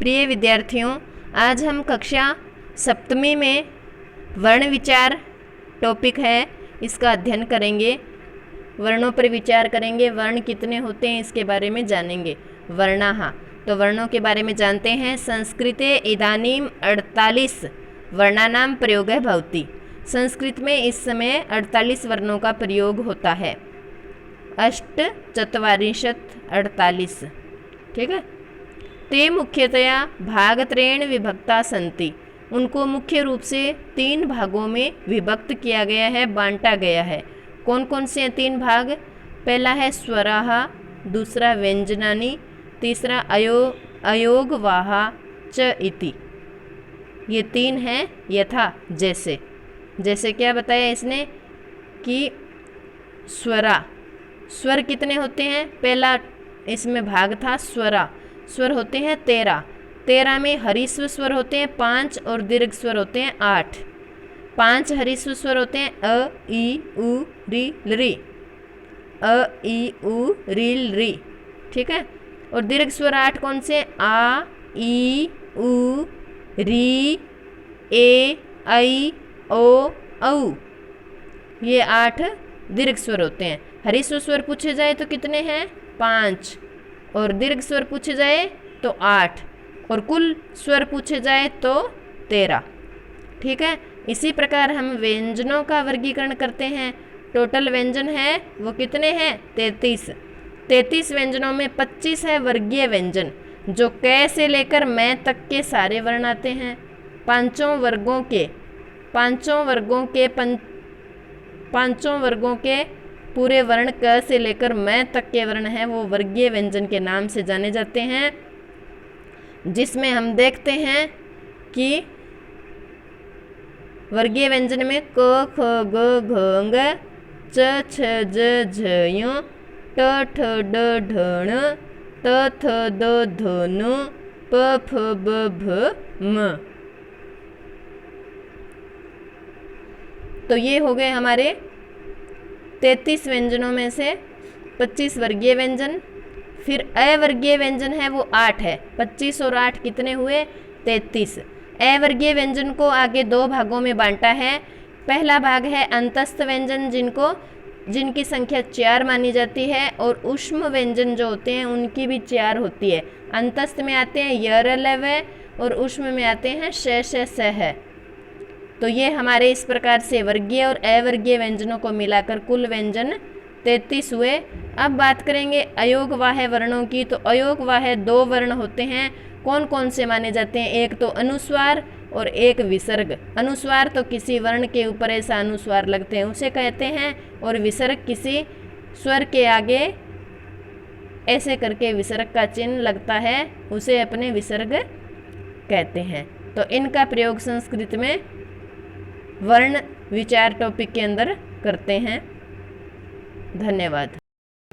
प्रिय विद्यार्थियों, आज हम कक्षा सप्तमी में वर्ण विचार टॉपिक है, इसका अध्ययन करेंगे। वर्णों पर विचार करेंगे। वर्ण कितने होते हैं इसके बारे में जानेंगे। वर्णाः, तो वर्णों के बारे में जानते हैं। संस्कृते इदानीम 48 वर्णानां प्रयोगः भवति। संस्कृत में इस समय 48 वर्णों का प्रयोग होता है। 48, ठीक है। ते मुख्यतया भागत्रयेण विभक्ता सन्ति। उनको मुख्य रूप से 3 भागों में विभक्त किया गया है, बांटा गया है। कौन कौन से 3 भाग? पहला है स्वराः, दूसरा व्यंजनानि, तीसरा अयोगवाः च इति। ये 3 हैं। यथा, जैसे। जैसे क्या बताया इसने कि स्वर कितने होते हैं? पहला इसमें भाग था स्वरा। स्वर होते हैं 13 में हरिस्व स्वर होते हैं 5 और दीर्घ स्वर होते हैं 8। 5 हरिस्व स्वर होते हैं अ, ई, उ, री, री। अ, ई, उ, री। ठीक है। और दीर्घ स्वर 8 कौन से? आ, ई, उ, री, ए, ऐ, ओ, औ। ये 8 दीर्घ स्वर होते हैं। हरिस्व स्वर पूछे जाए तो कितने हैं? 5। और दीर्घ स्वर पूछे जाए तो 8, और कुल स्वर पूछे जाए तो 13। ठीक है। इसी प्रकार हम व्यंजनों का वर्गीकरण करते हैं। टोटल व्यंजन है वो कितने हैं? 33। 33 व्यंजनों में 25 है वर्गीय व्यंजन, जो क से लेकर मैं तक के सारे वर्ण आते हैं। पांचों वर्गों के पूरे वर्ण क से लेकर मैं तक के वर्ण हैं, वो वर्गीय व्यंजन के नाम से जाने जाते हैं। जिसमें हम देखते हैं कि वर्गीय व्यंजन में क, ख, ग, घ, ङ, च, छ, ज, झ, ञ, ट, ठ, ड, ढ, ण, त, थ, द, ध, न, प, फ, ब, भ, म। तो ये हो गए हमारे 33 व्यंजनों में से 25 वर्गीय व्यंजन। फिर अवर्गीय व्यंजन है वो 8 है। 25 और 8 कितने हुए? 33। अवर्गीय व्यंजन को आगे 2 भागों में बांटा है। पहला भाग है अंतस्थ व्यंजन, जिनकी संख्या 4 मानी जाती है, और ऊष्म व्यंजन जो होते हैं उनकी भी 4 होती है। अंतस्थ में आते हैं य, र, ल, व, और ऊष्म में आते हैं श, श, स, ह। तो ये हमारे इस प्रकार से वर्गीय और अवर्गीय व्यंजनों को मिलाकर कुल व्यंजन 33 हुए। अब बात करेंगे अयोगवाह्य वर्णों की। तो अयोगवाह्य 2 वर्ण होते हैं। कौन कौन से माने जाते हैं? एक तो अनुस्वार और एक विसर्ग। अनुस्वार तो किसी वर्ण के ऊपर ऐसा अनुस्वार लगते हैं उसे कहते हैं, और विसर्ग किसी स्वर के आगे ऐसे करके विसर्ग का चिन्ह लगता है, उसे अपने विसर्ग कहते हैं। तो इनका प्रयोग संस्कृत में वर्ण विचार टॉपिक के अंदर करते हैं। धन्यवाद।